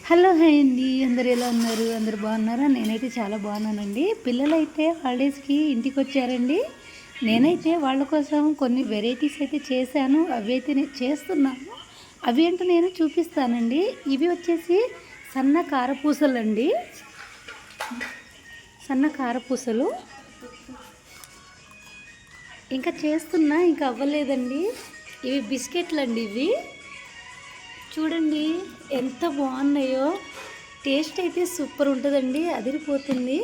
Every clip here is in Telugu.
హలో హాయ్ అండి, అందరు ఎలా ఉన్నారు? అందరు బాగున్నారా? నేనైతే చాలా బాగున్నానండి. పిల్లలైతే హాలిడేస్కి ఇంటికి వచ్చారండి. నేనైతే వాళ్ళ కోసం కొన్ని వెరైటీస్ అయితే చేశాను. అవి అయితే నేను చేస్తున్నాను. అవి ఏంటో నేను చూపిస్తానండి. ఇవి వచ్చేసి సన్న కారపూసలు అండి. సన్న కారపూసలు ఇంకా చేస్తున్నా, ఇంకా అవ్వలేదండి. ఇవి బిస్కెట్లు అండి. ఇవి చూడండి ఎంత బాగున్నాయో. టేస్ట్ అయితే సూపర్ ఉంటుందండి, అదిరిపోతుంది.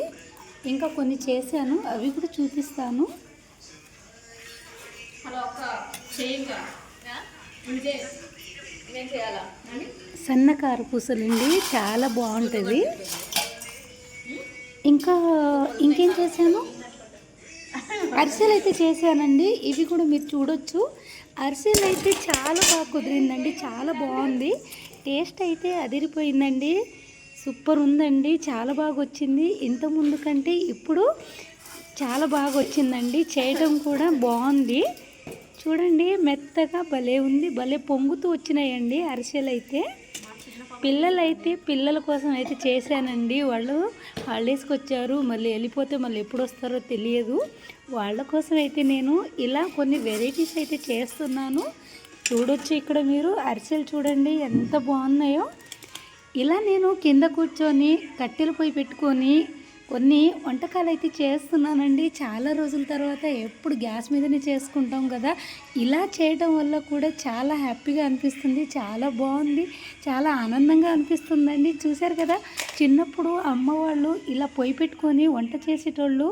ఇంకా కొన్ని చేశాను, అవి కూడా చూపిస్తాను. సన్న కారపూసలండి, చాలా బాగుంటుంది. ఇంకా ఇంకేం చేశాను, అరిసెలు అయితే చేశానండి. ఇవి కూడా మీరు చూడొచ్చు. అరిసెలు అయితే చాలా బాగా కుదిరిందండి, చాలా బాగుంది. టేస్ట్ అయితే అదిరిపోయిందండి, సూపర్ ఉందండి, చాలా బాగా వచ్చింది. ఇంతకుముందు కంటే ఇప్పుడు చాలా బాగా వచ్చిందండి. చేయడం కూడా బాగుంది. చూడండి మెత్తగా భలే ఉంది, భలే పొంగుతూ వచ్చినాయండి అరిసెలు అయితే. పిల్లల కోసం అయితే చేశానండి. వాళ్ళు హాలిడేస్కి వచ్చారు, మళ్ళీ వెళ్ళిపోతే మళ్ళీ ఎప్పుడు వస్తారో తెలియదు. వాళ్ళ కోసం అయితే నేను ఇలా కొన్ని వెరైటీస్ అయితే చేస్తున్నాను. చూడొచ్చు ఇక్కడ మీరు అరిసెలు చూడండి ఎంత బాగున్నాయో. ఇలా నేను కింద కూర్చొని కట్టెల పొయ్యి పెట్టుకొని కొన్ని వంటకాలు అయితే చేస్తున్నానండి. చాలా రోజుల తర్వాత ఎప్పుడు గ్యాస్ మీదనే చేసుకుంటాం కదా. ఇలా చేయడం వల్ల కూడా చాలా హ్యాపీగా అనిపిస్తుంది, చాలా బాగుంది, చాలా ఆనందంగా అనిపిస్తుందండి. చూశారు కదా, చిన్నప్పుడు అమ్మ వాళ్ళు ఇలా పొయ్యి పెట్టుకొని వంట చేసేటోళ్ళు.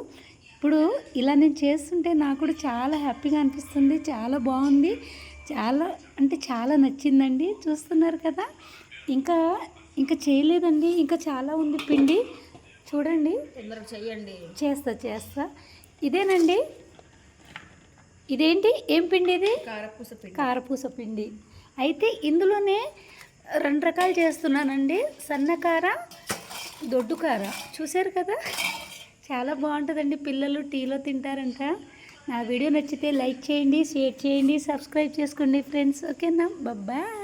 ఇప్పుడు ఇలా నేను చేస్తుంటే నాకు కూడా చాలా హ్యాపీగా అనిపిస్తుంది, చాలా బాగుంది, చాలా అంటే చాలా నచ్చిందండి. చూస్తున్నారు కదా. ఇంకా ఇంకా చేయలేదండి, ఇంకా చాలా ఉంది పిండి. చూడండి, తొందరగా చెయ్యండి. చేస్తా. ఇదేనండి, ఇదేంటి, ఏం పిండి ఇది? కారపూస పిండి. అయితే ఇందులోనే 2 రకాలు చేస్తున్నానండి. సన్నకార, దొడ్డు కార. చూసారు కదా, చాలా బాగుంటుందండి. పిల్లలు టీలో తింటారంట. నా వీడియో నచ్చితే లైక్ చేయండి, షేర్ చేయండి, సబ్స్క్రైబ్ చేసుకోండి ఫ్రెండ్స్. ఓకేనా, బాయ్.